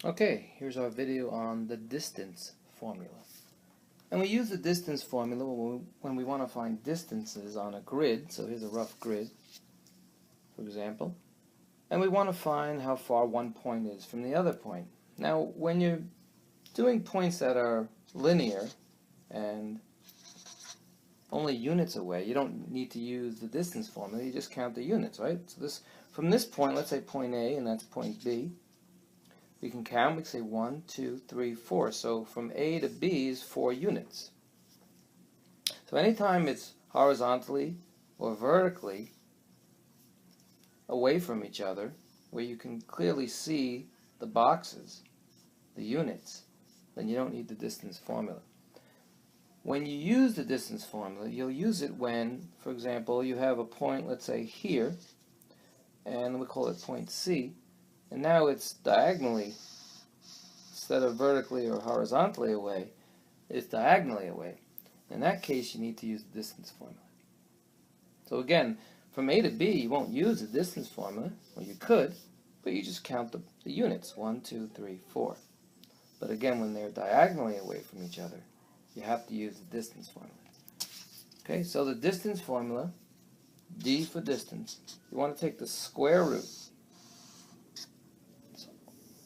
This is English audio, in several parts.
Okay, here's our video on the distance formula. And we use the distance formula when we want to find distances on a grid. So here's a rough grid, for example. And we want to find how far one point is from the other point. Now, when you're doing points that are linear and only units away, you don't need to use the distance formula. You just count the units, right? So from this point, let's say point A, and that's point B. We can count, we can say 1, 2, 3, 4. So from A to B is 4 units. So anytime it's horizontally or vertically away from each other, where you can clearly see the boxes, the units, then you don't need the distance formula. When you use the distance formula, you'll use it when, for example, you have a point, let's say here, and we call it point C, and now it's diagonally, instead of vertically or horizontally away, it's diagonally away. In that case, you need to use the distance formula. So again, from A to B, you won't use the distance formula, or you could, but you just count the units, 1, 2, 3, 4. But again, when they're diagonally away from each other, you have to use the distance formula. Okay, so the distance formula, D for distance, you want to take the square root. So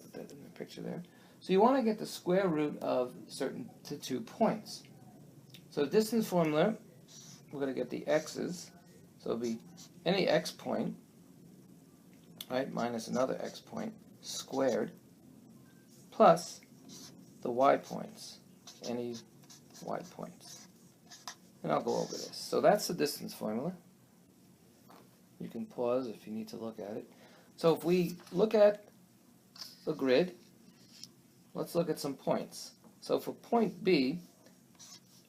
put that in the picture there. So you want to get the square root of certain to 2 points. So the distance formula, we're going to get the x's. So it'll be any x point, right, minus another x point, squared, plus the y points, any y points. And I'll go over this. So that's the distance formula. You can pause if you need to look at it. So if we look at the grid, let's look at some points. So for point B,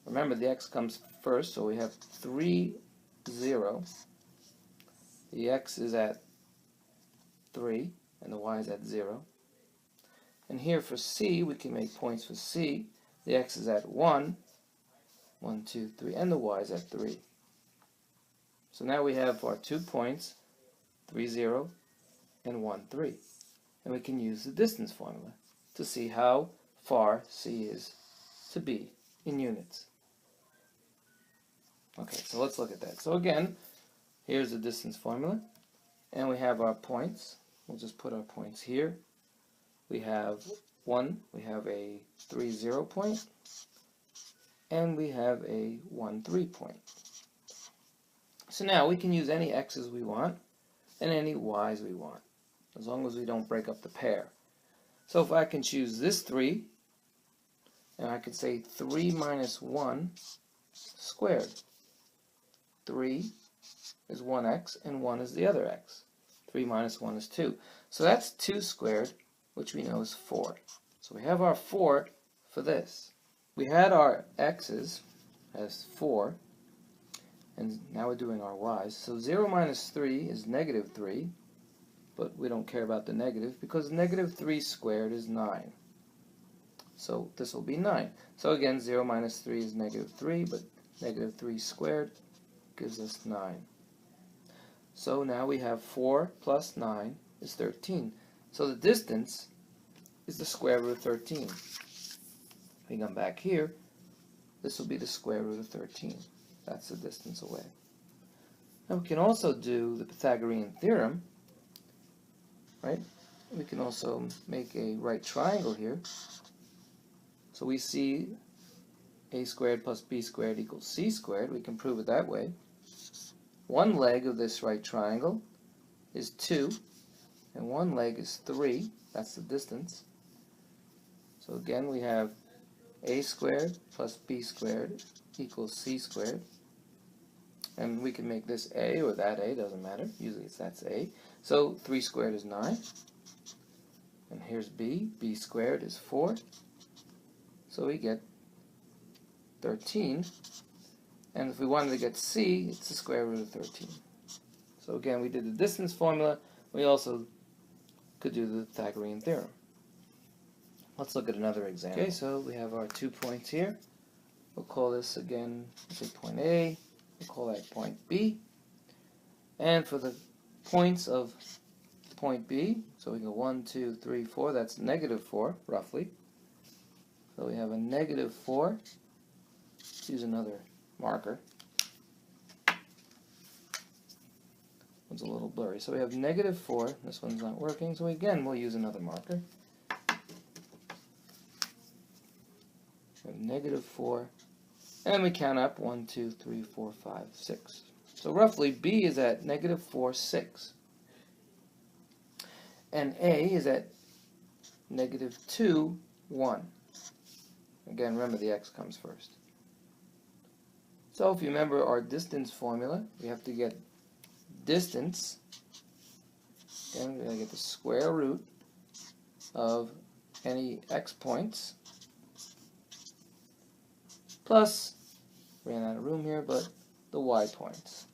remember the x comes first, so we have 3, 0. The x is at 3, and the y is at 0. And here for C, we can make points for C. The x is at 1, 1, 2, 3, and the y is at 3. So now we have our 2 points, 3, 0, and 1, 3. And we can use the distance formula to see how far C is to B in units. Okay, so let's look at that. So again, here's the distance formula, and we have our points. We'll just put our points here. We have we have a 3, 0 point, and we have a 1, 3 point. So now we can use any x's we want and any y's we want, as long as we don't break up the pair. So if I can choose this 3, and I could say 3 minus 1 squared. 3 is one x, and 1 is the other x. 3 minus 1 is 2. So that's 2 squared, which we know is 4. So we have our 4 for this. We had our x's as 4, and now we're doing our y's. So 0 minus 3 is negative 3, but we don't care about the negative because negative 3 squared is 9. So this will be 9. So again, 0 minus 3 is negative 3, but negative 3 squared gives us 9. So now we have 4 plus 9 is 13. So the distance is the square root of 13. We come back here, this will be the square root of 13. That's the distance away. Now we can also do the Pythagorean Theorem, right? We can also make a right triangle here. So we see a squared plus b squared equals c squared. We can prove it that way. One leg of this right triangle is 2, and one leg is 3. That's the distance. So again, we have a squared plus b squared equals c squared. And we can make this a or that a, doesn't matter. Usually that's a. So 3 squared is 9. And here's b. b squared is 4. So we get 13. And if we wanted to get c, it's the square root of 13. So again, we did the distance formula. We also could do the Pythagorean theorem. Let's look at another example. Okay, so we have our 2 points here. We'll call this again, say point A. We'll call that point B. And for the points of point B. So we go 1, 2, 3, 4. That's negative 4, roughly. So we have a negative 4. Let's use another marker. One's a little blurry. So we have negative 4. This one's not working. So again, we'll use another marker. We have negative 4. And we count up 1, 2, 3, 4, 5, 6. So roughly, B is at negative 4, 6. And A is at negative 2, 1. Again, remember the x comes first. So if you remember our distance formula, we have to get distance. Again, we're going to get the square root of any x points plus, ran out of room here, but the y points.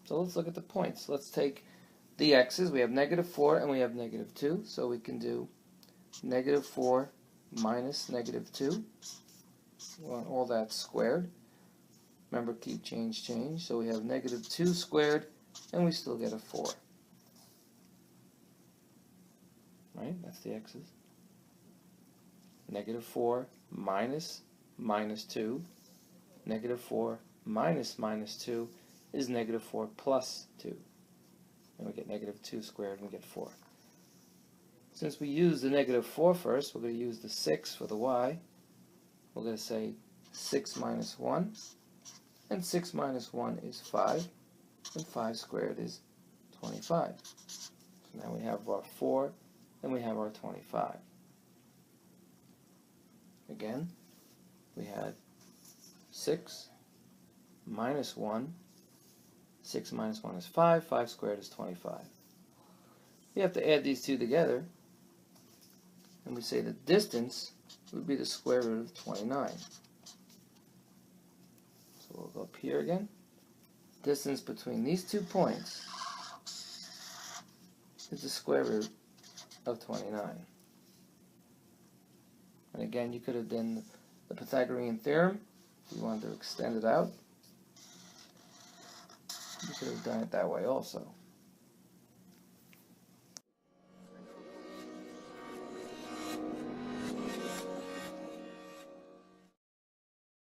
So let's look at the points. Let's take the x's. We have negative 4 and we have negative 2. So we can do negative 4 minus negative 2. We want all that squared. Remember, keep, change, change. So we have negative 2 squared and we still get a 4. Right? That's the x's. Negative 4 minus minus 2. Negative 4 minus minus 2 is negative 4 plus 2. And we get negative 2 squared and we get 4. Since we use the negative 4 first, we're going to use the 6 for the y. We're going to say 6 minus 1. And 6 minus 1 is 5. And 5 squared is 25. So now we have our 4 and we have our 25. Again, we had 6 minus 1. 6 minus 1 is 5. 5 squared is 25. We have to add these two together. And we say the distance would be the square root of 29. So we'll go up here again. Distance between these 2 points is the square root of 29. And again, you could have done the Pythagorean Theorem if you wanted to extend it out. You could have done it that way also.